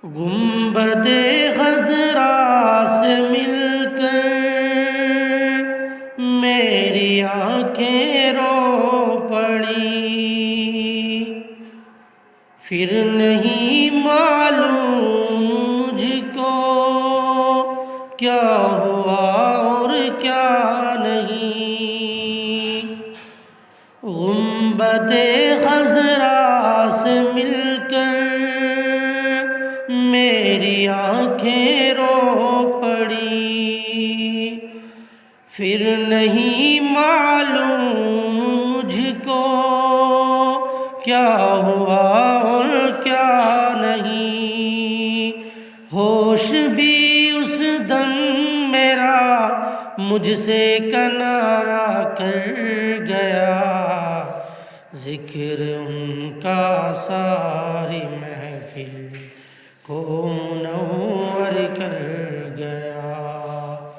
گنبد خضرا سے مل کر میری آنکھیں رو پڑی، پھر نہیں معلوم مجھ کو کیا ہوا اور کیا نہیں۔ گنبد خضرا سے مل کر میری آنکھیں رو پڑی، پھر نہیں معلوم مجھ کو کیا ہوا اور کیا نہیں۔ ہوش بھی اس دم میرا مجھ سے کنارہ کر گیا، ذکر ان کا ساری محفل کو